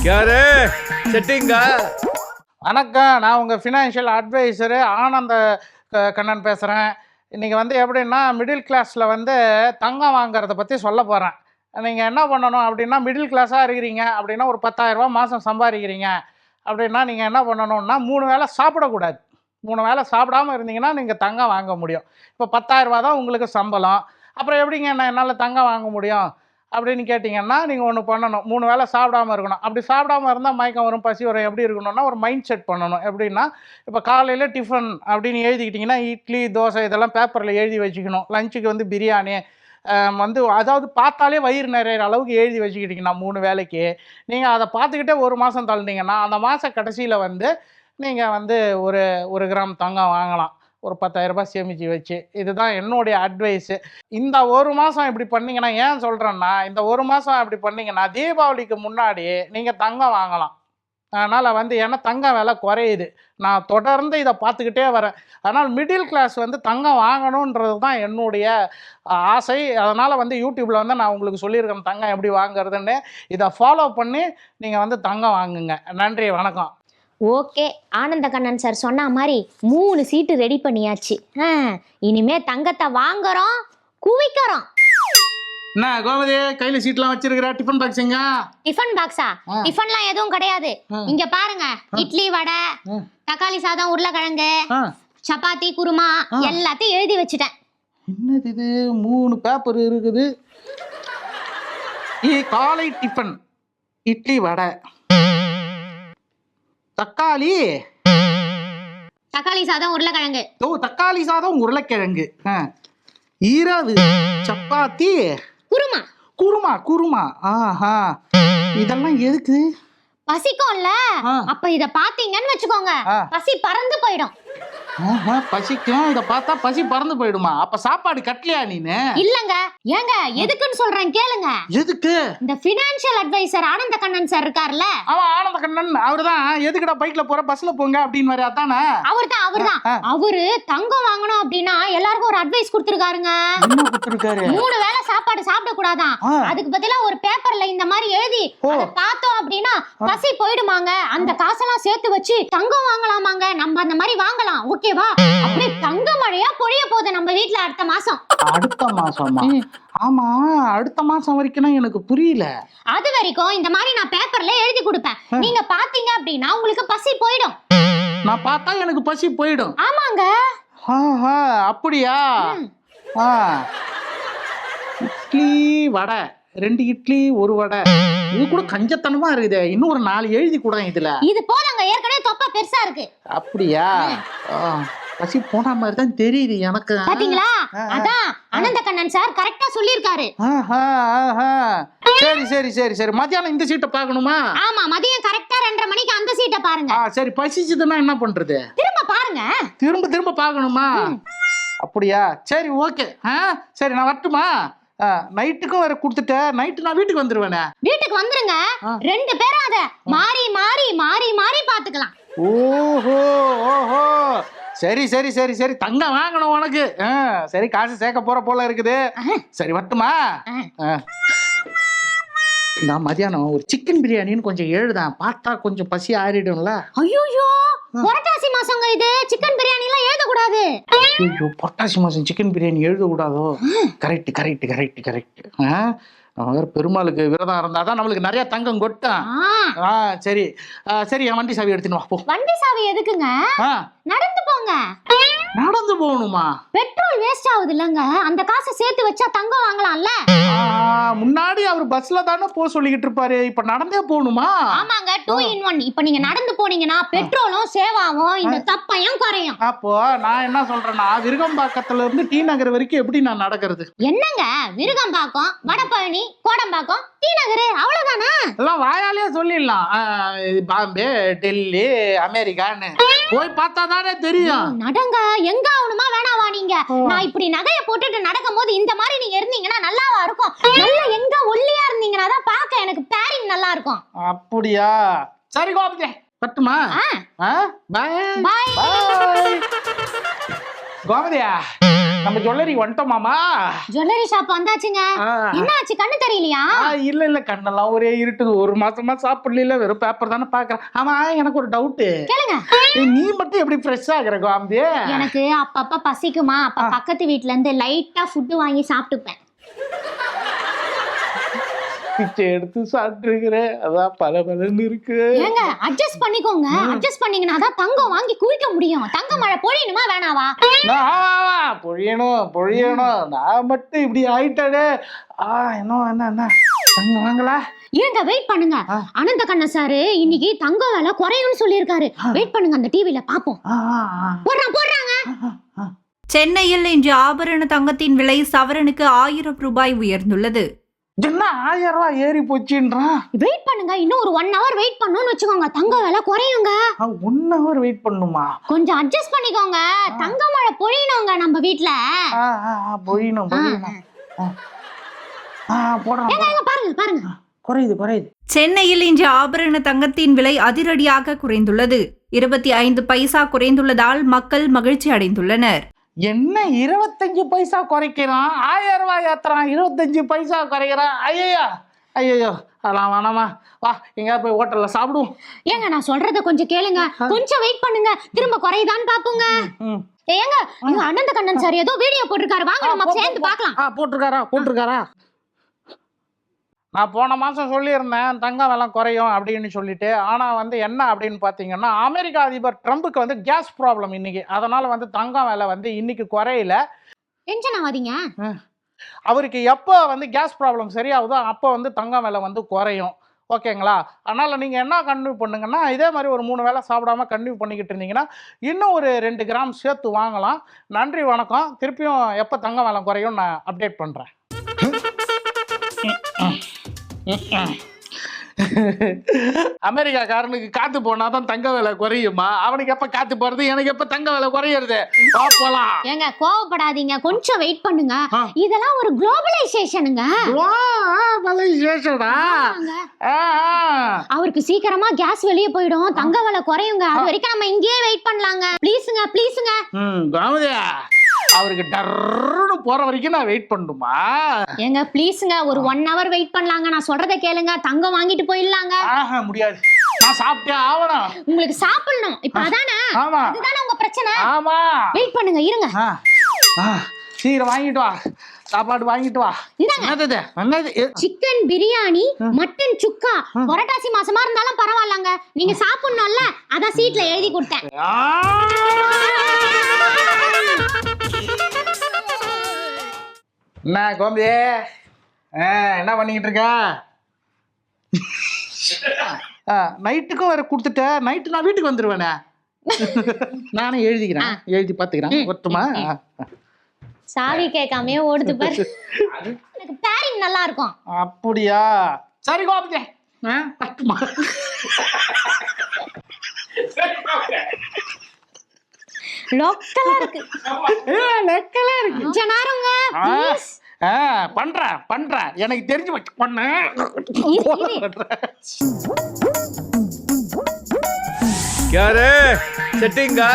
யாரு செட்டிங்கா? வணக்கம், நான் உங்கள் ஃபினான்ஷியல் அட்வைசரு ஆனந்த கண்ணன் பேசுகிறேன். இன்றைக்கி வந்து எப்படின்னா மிடில் கிளாஸில் வந்து தங்கம் வாங்குறத பற்றி சொல்ல போகிறேன். நீங்கள் என்ன பண்ணணும் அப்படின்னா, மிடில் கிளாஸாக இருக்கிறீங்க அப்படின்னா, ஒரு 10,000 மாதம் சம்பாதிக்கிறீங்க அப்படின்னா, நீங்கள் என்ன பண்ணணும்னா 3 வேளை சாப்பிடக்கூடாது. 3 வேளை சாப்பிடாமல் இருந்தீங்கன்னா நீங்கள் தங்கம் வாங்க முடியும். இப்போ 10,000 தான் உங்களுக்கு சம்பளம். அப்புறம் எப்படிங்க என்னால் தங்கம் வாங்க முடியும் அப்படின்னு கேட்டிங்கன்னா, நீங்கள் ஒன்று பண்ணணும். 3 வேளை சாப்பிடாமல் இருக்கணும். அப்படி சாப்பிடாமல் இருந்தால் மயக்கம் வரும், பசி வரும். எப்படி இருக்கணும்னா, ஒரு மைண்ட் செட் பண்ணணும். எப்படின்னா, இப்போ காலையில் டிஃபன் அப்படின்னு எழுதிக்கிட்டிங்கன்னா, இட்லி தோசை இதெல்லாம் பேப்பரில் எழுதி வச்சுக்கணும். லஞ்சுக்கு வந்து பிரியாணி வந்து அதாவது பார்த்தாலே வயிறு நிறையிற அளவுக்கு எழுதி வச்சுக்கிட்டிங்கன்னா 3 வேளைக்கு நீங்கள் அதை பார்த்துக்கிட்டே ஒரு மாதம் தள்ளினீங்கன்னா, அந்த மாத கடைசியில் வந்து நீங்கள் வந்து ஒரு கிராம் தங்கம் வாங்கலாம். ஒரு 10,000 சேமித்து வச்சு. இதுதான் என்னுடைய அட்வைஸு. இந்த ஒரு மாதம் இப்படி பண்ணிங்கன்னா, ஏன் சொல்கிறேன்னா, இந்த ஒரு மாதம் அப்படி பண்ணிங்கன்னா தீபாவளிக்கு முன்னாடி நீங்கள் தங்கம் வாங்கலாம். அதனால் வந்து ஏன்னா தங்கம் விலை குறையுது. நான் தொடர்ந்து இதை பார்த்துக்கிட்டே வரேன். அதனால் மிடில் கிளாஸ் வந்து தங்கம் வாங்கணுன்றது தான் என்னுடைய ஆசை. அதனால் வந்து யூடியூப்பில் வந்து நான் உங்களுக்கு சொல்லியிருக்கேன் தங்கம் எப்படி வாங்குறதுன்னு. இதை ஃபாலோ பண்ணி நீங்கள் வந்து தங்கம் வாங்குங்க. நன்றி, வணக்கம். ஓகே, ஆனந்த கண்ணன் சார் சொன்ன மாதிரி 3 சீட்டு ரெடி பண்ணியாச்சு. இனிமே தங்கத்தை வாங்குறோம், குவிக்கிறோம். என்ன கோமதி, கையில சீட்லாம் வச்சிருக்கிற? டிஃபன் பாக்ஸ் எங்க? டிஃபன் பாக்ஸா? டிஃபன்லாம் எதுவும் கிடையாது. இங்க பாருங்க, இட்லி, வடை, தக்காளி சாதம், உருளைக்கிழங்கு, சப்பாத்தி, குருமா எல்லாத்தையும் எழுதி வச்சுட்டேன். என்னது இது? 3 பேப்பர் இருக்குது. காலை டிஃபன் இட்லி, வடை, தக்காளி சாதம், உருளைக்கிழங்கு. தக்காளி சாதம், உருளைக்கிழங்கு. ஈரவு சப்பாத்தி, குருமா. ஆஹா, இதெல்லாம் எதுக்கு? பசிக்கும்ல, அப்ப இத பாத்தீங்கன்னு வச்சுக்கோங்க, பசி பறந்து போயிடும். பசிக்கும். இத பார்த்தா பசி பறந்து போயிடுமா? அப்ப சாப்பாடு கட்டலையா நீனு? இல்லங்க, ஏங்க எதுக்குன்னு சொல்றேன் கேளுங்க. எதுக்கு? இந்த ஃபினான்ஷியல் அட்வைசர் ஆனந்த கண்ணன் சார் இருக்கார்ல, அவன் ஆனந்த கண்ணன் அவர்தான். எதுக்குடா பைக்ல போற, பஸ்ல போங்க அப்படின்னு வர அதானே? அவர்தான். அவரு தங்கம் வாங்கணும் அப்படின்னா எல்லாருக்கும் ஒரு அட்வைஸ் கொடுத்திருக்காருங்க. என்ன கொடுத்திருக்காரு? 3 வேளை சாப்பாடு சாப்பிட கூடாதான். அதுக்கு பதிலா ஒரு பேப்பர்ல இந்த மாதிரி எழுதி பார்த்தோம் அப்படின்னா பசி போயிடுமாங்க. அந்த காசெல்லாம் சேர்த்து வச்சு தங்கம் வாங்கலாமாங்க. நம்ம அந்த மாதிரி வாங்கலாம். ஓகேவா? அப்படியே தங்க மழையா பொழிய போகுது நம்ம வீட்ல அடுத்த மாசம். அடுத்த மாசமா? ஆமா, அடுத்த மாசம் வரைக்கும் எனக்கு புரியல. அது வரைக்கும் இந்த மாதிரி நான் பேப்பர்ல எழுதி கொடுப்பேன். நீங்க பாத்தீங்க அப்படின்னா உங்களுக்கு பசி போயிடும். நான் பார்த்தா எனக்கு பசி போயிடும்? ஆமாங்க. அப்படியா? இட்லி, வடை, 2 இட்லி 1 வடை. இது கூட கஞ்சத்தனமா இருக்குது. இன்னும் ஒரு 4 எழுதி கூட இதுல. இது போலங்க, ஏற்கனவே தொப்பை பெருசா இருக்கு. அப்படியா? பசி போன மாதிரி தான் தெரியுது எனக்கு. பாத்தீங்களா? அதான் ஆனந்த கண்ணன் சார் கரெக்டா சொல்லிருக்காரு. சரி. மதியானம் இந்த சீட்டை பார்க்கணுமா? ஆமா, மதியம் கரெக்டா 2:30 மணிக்கு அந்த சீட்டை பாருங்க. சரி, பசிச்சதுன்னா என்ன பண்றது? திரும்ப பாருங்க. திரும்ப பார்க்கணுமா? அப்படியா? சரி, ஓகே. சரி, நான் வரட்டுமா? நைட்டுக்கும் வேற கொடுத்துட்ட. நைட்டு நான் வீட்டுக்கு வந்துருவேனே. வீட்டுக்கு வந்துருங்க. 2 பேரும் அத மாறி பாத்துக்கலாம். ஓஹோ. சரி. தங்கம் வாங்கணும் உனக்கு. சரி, காசு சேர்க்க போற போல இருக்குது. சரி, வரட்டுமா? நான் மதியானம் ஒரு சிக்கன் பிரியாணின்னு கொஞ்சம் எழுதான். பார்த்தா கொஞ்சம் பசி ஆறிடும்ல. ஐயோ, புரட்டாசி மாசங்க இது. சிக்கன் பிரியாணி எல்லாம் எழுதக்கூடாது. ஐயோ, புரட்டாசி மாசம் சிக்கன் பிரியாணி எழுதக்கூடாதோ? கரெக்ட். பெருமாளுக்கு விரதம் இருந்தாதான் நம்மளுக்கு நிறைய தங்கம் கொட்டும். சரி, என் வண்டி சாவி எடுத்துன்னு வா. போ. வண்டி சாவி எதுக்குங்க? நடந்து போங்க. நடந்து போகணுமா? பெட்ரோல் வேஸ்ட் ஆகுது இல்லங்க, அந்த காசை சேர்த்து வச்சா தங்கம் வாங்கலாம்ல. முன்னாடி அவர் பஸ்ல தானே போக சொல்லிக்கிட்டு இருப்பாரு. இப்ப நடந்தே போகணுமா? ஆமாங்க, 2 in 1. இப்ப நீங்க நடந்து போனீங்கன்னா பெட்ரோலும் சேவ் ஆகும், இந்த தப்பையும் குறையும். அப்போ நான் என்ன சொல்றேன்னா, விருகம்பாக்கத்துல இருந்து டி நகர் வரைக்கும் எப்படி நான் நடக்கிறது? என்னங்க, விருகம்பாக்கம், வடபழனி, கோடம்பாக்கம், டி நகர், அவ்வளவுதானே? எல்லாம் வாயாலே சொல்லிடலாம். பாம்பே, டெல்லி, அமெரிக்கான்னு போய் பார்த்தா தானே தெரியும். நடங்க, எங்க ஆகணுமா வேணாவா? நீங்க நான் இப்படி நகைய போட்டுட்டு நடக்கும் போது இந்த மாதிரி நீங்க இருந்தீங்கன்னா நல்லாவா இருக்கும்? நல்லா எங்க ஒல்லியா இருந்தீங்கன்னா தான் பார்க்க எனக்கு பேரிங் நல்லா இருக்கும். அப்படியா? சரி கோபதி, பட்டுமா? பை. கோமதியா, நம்ம ஜுவல்லரி வந்துட்டோமாமா. ஜுவல்லரி ஷாப் வந்தாச்சுங்க. என்ன ஆச்சு, கண்ணு தெரியலையா? இல்ல கண்ணெல்லாம் ஒரே இருட்டுது. ஒரு மாசமா சாப்பிடல, வெறும் பேப்பர் தானே பாக்குறேன். ஆமா, எனக்கு ஒரு டவுட். கேளுங்க. நீ மட்டும் எப்படி ஃப்ரெஷ் ஆகுற கோமதி? எனக்கு அப்பப்ப பசிக்குமா, அப்ப பக்கத்து வீட்ல இருந்து லைட்டா ஃபுட் வாங்கி சாப்பிட்டுப்பேன். பிச்சை எடுத்து சாப்பிட்டு அதான் பலன்னு இருக்கு. ஏங்க அட்ஜஸ்ட் பண்ணிக்கோங்க. அட்ஜஸ்ட் பண்ணீங்கன்னா தான் தங்கம் வாங்கி குவிக்க முடியும். தங்க மழை பொழியணுமா வேணாவா? பொழியணும். நான் மட்டும் இப்படி ஆயிட்டாடே. என்ன தங்கம் வாங்கலா? ஏங்க வெயிட் பண்ணுங்க. அனந்த கண்ணன் சாரு இன்னைக்கு தங்கம் விலை குறையும்னு சொல்லியிருக்காரு. வெயிட் பண்ணுங்க, அந்த டிவில பாப்போம். போடுறாங்க. சென்னையில் இன்று ஆபரண தங்கத்தின் விலை சவரனுக்கு 1000 ரூபாய் உயர்ந்துள்ளது. என்ன 1000 ரூபாய் ஏறி போச்சுன்றான். வெயிட் பண்ணுங்க, இன்னும் ஒரு 1 hour வெயிட் பண்ணணும்னு வச்சுக்கோங்க, தங்க விலை குறையுங்க. 1 hour வெயிட் பண்ணுமா? கொஞ்சம் அட்ஜஸ்ட் பண்ணிக்கோங்க. தங்க மழை பொழியணுங்க நம்ம வீட்ல. பொழியணும். பாருங்க. குறையுது. சென்னையில் இன்று ஆபரண தங்கத்தின் விலை அதிரடியாக குறைந்துள்ளது. 25 பைசா குறைந்துள்ளதால் மக்கள் மகிழ்ச்சி அடைந்துள்ளனர். என்ன 25 பைசா குறைக்கிறான்? 1000 ரூபாய் ஏத்துறான், 25 பைசா குறைக்கிறான். ஐயோ அதெல்லாம் வேணாமா. வா, எங்க போய் ஹோட்டல்ல சாப்பிடுவோம். ஏங்க நான் சொல்றத கொஞ்சம் கேளுங்க. கொஞ்சம் வெயிட் பண்ணுங்க, திரும்ப குறையுதான்னு பாப்போங்க. ஏங்க இங்க அனந்த கண்ணன் சார் ஏதோ வீடியோ போட்டிருக்காரு, வாங்க நம்ம சேர்ந்து பார்க்கலாம். போட்டிருக்காரா? நான் போன மாதம் சொல்லியிருந்தேன் தங்கம் விலை குறையும் அப்படின்னு சொல்லிட்டு. ஆனால் என்ன அப்படின்னு பார்த்தீங்கன்னா, அமெரிக்கா அதிபர் ட்ரம்புக்கு கேஸ் ப்ராப்ளம் இன்னைக்கு. அதனால் தங்கம் விலை இன்னைக்கு குறையல. டென்ஷன் ஆகாதீங்க. அவருக்கு எப்போ கேஸ் ப்ராப்ளம் சரியாகுதோ அப்போ தங்கம் விலை குறையும். ஓகேங்களா? அதனால் நீங்கள் என்ன கன்டினியூ பண்ணுங்கன்னா, இதே மாதிரி ஒரு 3 வேளை சாப்பிடாம கன்டினியூ பண்ணிக்கிட்டு இருந்தீங்கன்னா இன்னும் ஒரு 2 கிராம் சேர்த்து வாங்கலாம். நன்றி, வணக்கம். திருப்பியும் எப்போ தங்கம் விலை குறையும் நான் அப்டேட் பண்ணுறேன். அமெரிக்காக்காரனுக்கு காத்து போனாதான் தங்க விலை குறையுமா? அவனுக்கு எப்ப காத்து போறது, எனக்கு எப்ப தங்க விலை குறையிறது? போலாம். ஏங்க கோவப்படாதீங்க, கொஞ்சம் வெயிட் பண்ணுங்க. இதெல்லாம் ஒரு குளோபலைசேஷனுங்க. அவருக்கு சீக்கிரமா கேஸ் வெளியே போயிடும், தங்க விலை குறையுங்க. அது வரைக்கும் நம்ம இங்கேயே வெயிட் பண்ணலாங்க. ப்ளீஸுங்க. அவருக்கு டர்னு போற வரைக்கும் நான் வெயிட் பண்ணணுமா? ஏங்க ப்ளீஸ்ங்க, ஒரு 1 hour வெயிட் பண்ணலாங்க. நான் சொல்றத கேளுங்க, தங்கம் வாங்கிட்டு போயிடலாங்க. முடியாது, நான் சாப்பிட்டே ஆவணும். உங்களுக்கு சாப்பிடணும் இப்ப, அதானே? அதுதானே உங்க பிரச்சனை. ஆமா, வெயிட் பண்ணுங்க, இருங்க. சீக்கிரம் வாங்கிட்டு வா, சாப்பாடு வாங்கிட்டு வா. சிக்கன் பிரியாணி, மட்டன் சுக்கா. புரட்டாசி மாசமா இருந்தாலும் பரவாயில்லங்க, நீங்க சாப்பிடணும்ல, அதான் சீட்ல எழுதி கொடுத்தேன். என்ன கோம்பி, என்ன பண்ணிக்கிட்டு இருக்க? நைட்டுக்கும் வேற கொடுத்துட்ட. நைட்டு நான் வீட்டுக்கு வந்துருவேனே. நானே எழுதிக்கிறேன், எழுதி பாத்துக்கிறேன். ஒட்டுமா? சாவி கேட்காமே ஓடுது பாரு. எனக்கு பேரிங் நல்லா இருக்கும். அப்படியா? சரி கோபி, பட்டுமா? லோக்கலா இருக்கு. கொஞ்ச நேரங்க ப்ளீஸ். பண்றேன் எனக்கு தெரிஞ்சு வச்சு பண்ண. क्या रे सेटिंग का